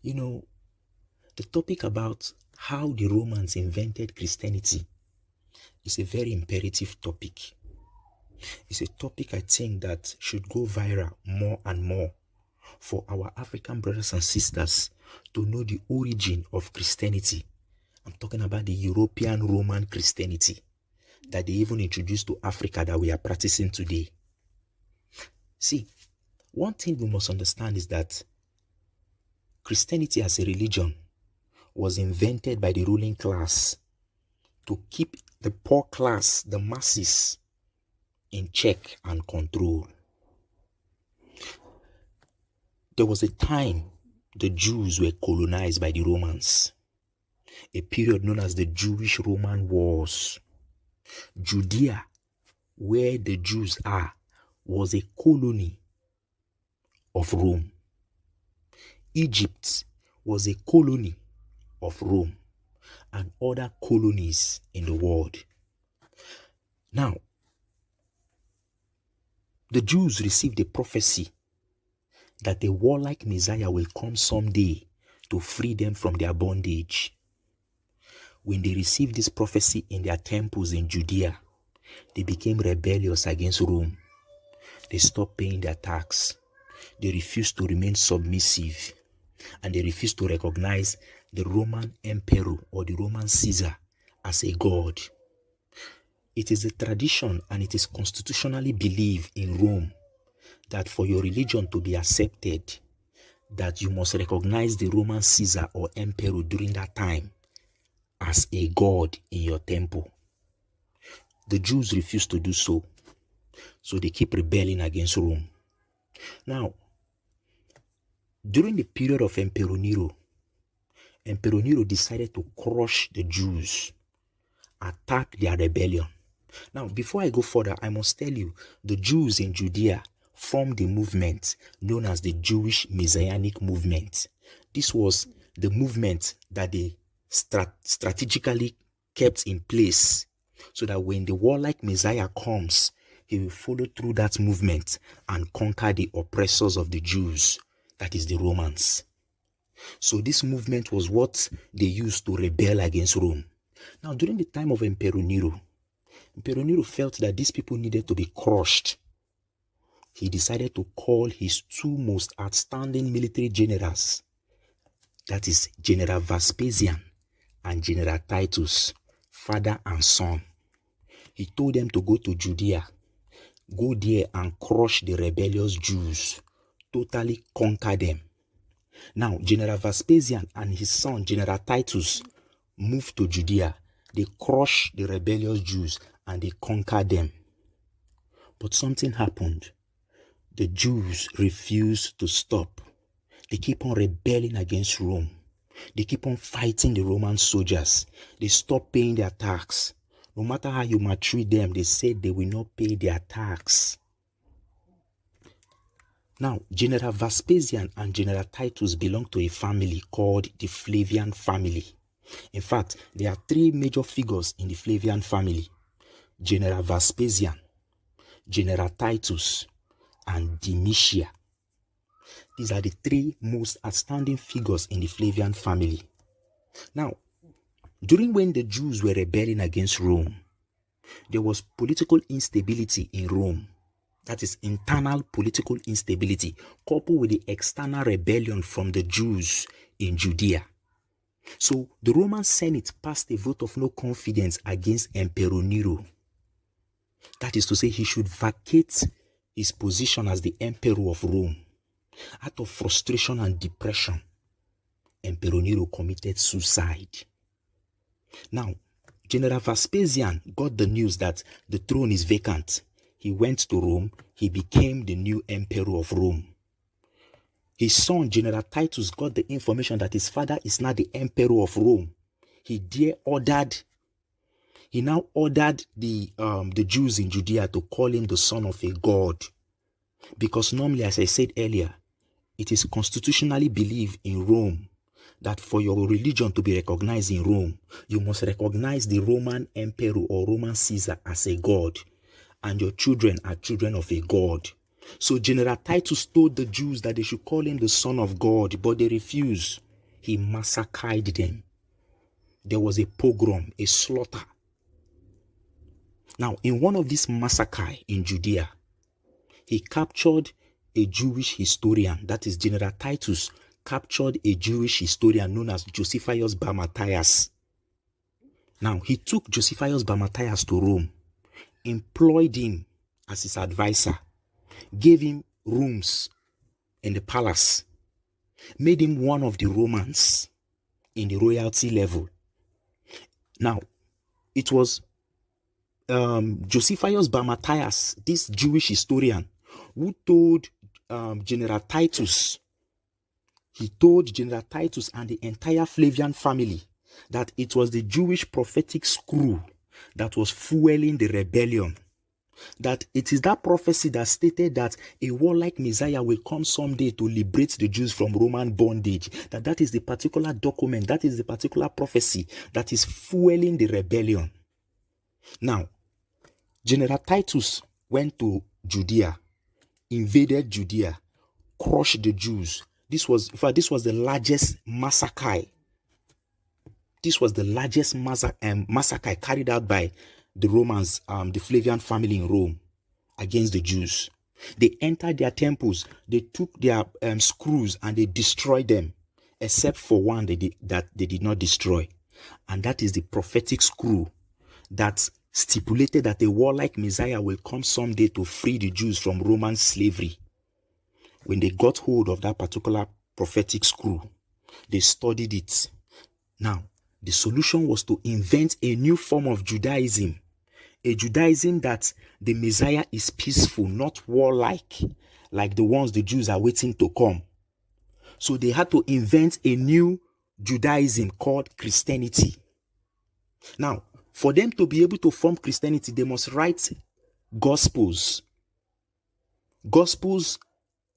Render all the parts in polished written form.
You know, the topic about how the Romans invented Christianity is a very imperative topic. It's a topic I think that should go viral more and more for our African brothers and sisters to know the origin of Christianity. I'm talking about the European Roman Christianity that they even introduced to Africa that we are practicing today. See, one thing we must understand is that Christianity as a religion was invented by the ruling class to keep the poor class, the masses, in check and control. There was a time the Jews were colonized by the Romans, a period known as the Jewish-Roman Wars. Judea, where the Jews are, was a colony of Rome. Egypt was a colony of Rome and other colonies in the world. Now, the Jews received a prophecy that a warlike Messiah will come someday to free them from their bondage. When they received this prophecy in their temples in Judea, they became rebellious against Rome. They stopped paying their tax. They refused to remain submissive. And they refused to recognize the Roman emperor or the Roman Caesar as a god. It is a tradition and it is constitutionally believed in Rome that for your religion to be accepted, that you must recognize the Roman Caesar or emperor during that time as a god in your temple. The Jews refuse to do so, so they keep rebelling against Rome. Now, during the period of Emperor Nero decided to crush the Jews, attack their rebellion. Now, before I go further, I must tell you, the Jews in Judea formed a movement known as the Jewish Messianic movement. This was the movement that they strategically kept in place so that when the warlike Messiah comes, he will follow through that movement and conquer the oppressors of the Jews, that is the Romans. So this movement was what they used to rebel against Rome. Now, during the time of Emperor Nero felt that these people needed to be crushed. He decided to call his two most outstanding military generals, that is General Vespasian and General Titus, father and son. He told them to go to Judea, go there and crush the rebellious Jews, totally conquer them. Now, General Vespasian and his son, General Titus, moved to Judea. They crushed the rebellious Jews and they conquered them. But something happened. The Jews refused to stop. They keep on rebelling against Rome. They keep on fighting the Roman soldiers. They stop paying their tax. No matter how you maltreat them, they said they will not pay their tax. Now, General Vespasian and General Titus belong to a family called the Flavian family. In fact, there are three major figures in the Flavian family: General Vespasian, General Titus, and Domitian. These are the three most outstanding figures in the Flavian family. Now, during when the Jews were rebelling against Rome, there was political instability in Rome. That is internal political instability coupled with the external rebellion from the Jews in Judea. So the Roman Senate passed a vote of no confidence against Emperor Nero. That is to say, he should vacate his position as the emperor of Rome. Out of frustration and depression, Emperor Nero committed suicide. Now, General Vespasian got the news that the throne is vacant. He went to Rome. He became the new emperor of Rome. His son, General Titus, got the information that his father is now the emperor of Rome. He now ordered the Jews in Judea to call him the son of a god. Because normally, as I said earlier, it is constitutionally believed in Rome that for your religion to be recognized in Rome, you must recognize the Roman emperor or Roman Caesar as a god, and your children are children of a god. So General Titus told the Jews that they should call him the son of God, but they refused. he massacred them. There was a pogrom, a slaughter. Now, in one of these massacres in Judea, he captured a Jewish historian, that is General Titus, captured a Jewish historian known as Josephus bar Matthias. Now, he took Josephus bar Matthias to Rome, employed him as his advisor, gave him rooms in the palace, made him one of the Romans in the royalty level. Now, it was Josephus bar Matthias, this Jewish historian, who told General Titus, he told General Titus and the entire Flavian family that it was the Jewish prophetic screw that was fueling the rebellion. That it is that prophecy that stated that a warlike Messiah will come someday to liberate the Jews from Roman bondage. That is the particular document, that is the particular prophecy that is fueling the rebellion. Now, General Titus went to Judea, invaded Judea, crushed the Jews. This was the largest massacre. This was the largest massacre carried out by the Romans, the Flavian family in Rome, against the Jews. They entered their temples, they took their screws and they destroyed them, except for one that they did not destroy. And that is the prophetic screw that stipulated that a warlike Messiah will come someday to free the Jews from Roman slavery. When they got hold of that particular prophetic screw, they studied it. Now, the solution was to invent a new form of Judaism, a Judaism that the Messiah is peaceful, not warlike, like the ones the Jews are waiting to come. So they had to invent a new Judaism called Christianity. Now, for them to be able to form Christianity, they must write gospels. Gospels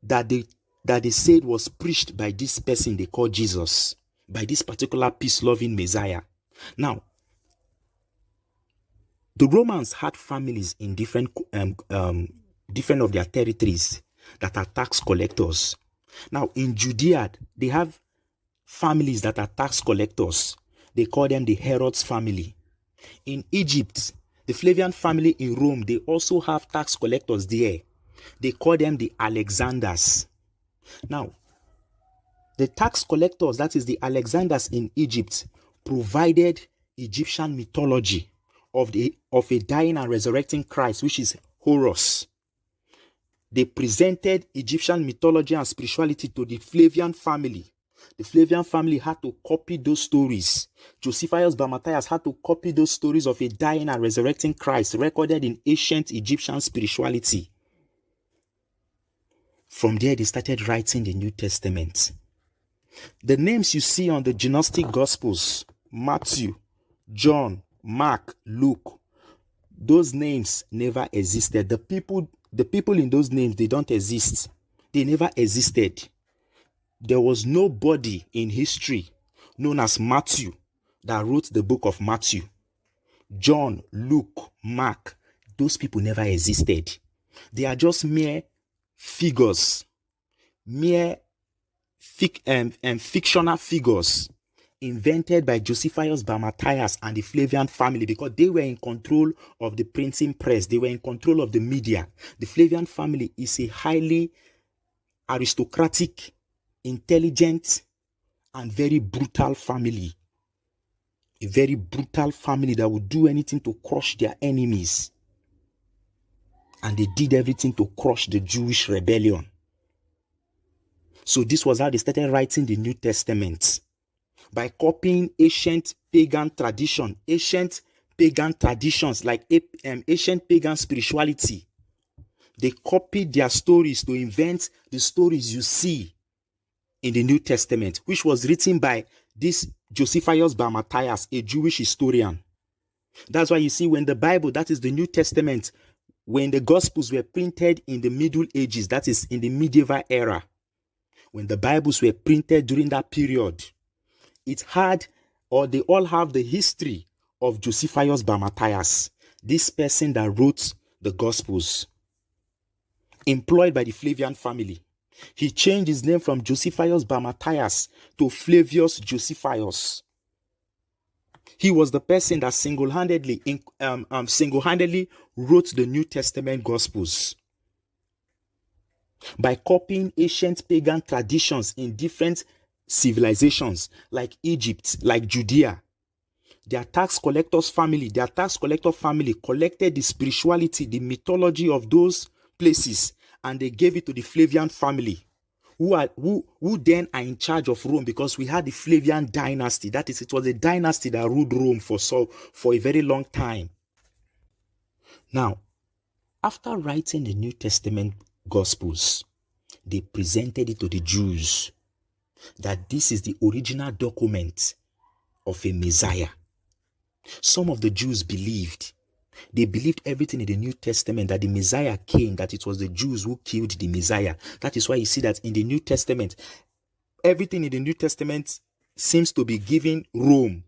that they said was preached by this person they call Jesus, by this particular peace-loving Messiah. Now, the Romans had families in different of their territories that are tax collectors. Now, in Judea, they have families that are tax collectors. They call them the Herod's family. In Egypt, the Flavian family in Rome, they also have tax collectors there. They call them the Alexanders. Now, the tax collectors, that is the Alexanders in Egypt, provided Egyptian mythology of a dying and resurrecting Christ, which is Horus. They presented Egyptian mythology and spirituality to the Flavian family. The Flavian family had to copy those stories. Josephus bar Matthias had to copy those stories of a dying and resurrecting Christ recorded in ancient Egyptian spirituality. From there, they started writing the New Testament. The names you see on the Gnostic Gospels, Matthew, John, Mark, Luke, those names never existed. The people in those names, they don't exist. They never existed. There was nobody in history known as Matthew that wrote the book of Matthew. John, Luke, Mark, those people never existed. They are just mere figures, mere fictional figures invented by Josephus bar Matthias and the Flavian family, because they were in control of the printing press. They were in control of the media. The Flavian family is a highly aristocratic, intelligent, and very brutal family. A very brutal family that would do anything to crush their enemies. And they did everything to crush the Jewish rebellion. So this was how they started writing the New Testament. By copying ancient pagan traditions like ancient pagan spirituality. They copied their stories to invent the stories you see in the New Testament, which was written by this Josephus bar Matthias, a Jewish historian. That's why you see when the Bible, that is the New Testament, when the Gospels were printed in the Middle Ages, that is in the medieval era, when the Bibles were printed during that period, they all have the history of Josephus bar Matthias, this person that wrote the Gospels, employed by the Flavian family. He changed his name from Josephus bar Matthias to Flavius Josephus. He was the person that single-handedly wrote the New Testament Gospels by copying ancient pagan traditions in different civilizations like Egypt, like Judea. Their tax collector family collected the spirituality, the mythology of those places, and they gave it to the Flavian family, who then are in charge of Rome, because we had the Flavian dynasty. That is, it was a dynasty that ruled Rome for a very long time. Now, after writing the New Testament Gospels, they presented it to the Jews that this is the original document of a Messiah. Some of the Jews believed everything in the New Testament, that the Messiah came, that it was the Jews who killed the Messiah. That is why you see that in the New Testament, everything in the New Testament seems to be giving Rome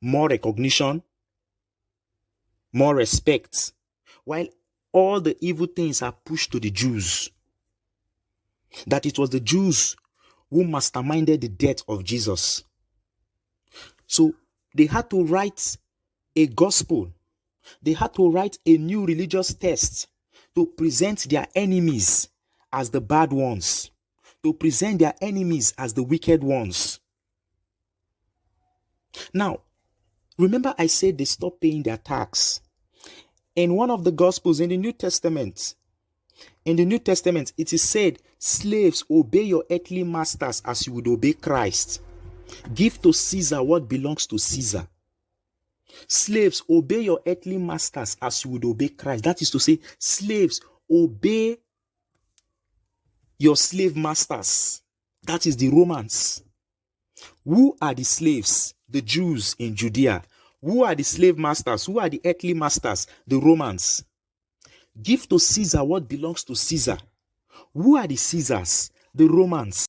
more recognition, more respect, while all the evil things are pushed to the Jews. That it was the Jews who masterminded the death of Jesus. So they had to write a gospel. They had to write a new religious text to present their enemies as the bad ones, to present their enemies as the wicked ones. Now, remember I said they stopped paying their tax. In one of the Gospels in the New Testament, it is said, slaves, obey your earthly masters as you would obey Christ. Give to Caesar what belongs to Caesar. Slaves, obey your earthly masters as you would obey Christ. That is to say, slaves, obey your slave masters. That is the Romans. Who are the slaves? The Jews in Judea. Who are the slave masters? Who are the earthly masters? The Romans. Give to Caesar what belongs to Caesar. Who are the Caesars? The Romans.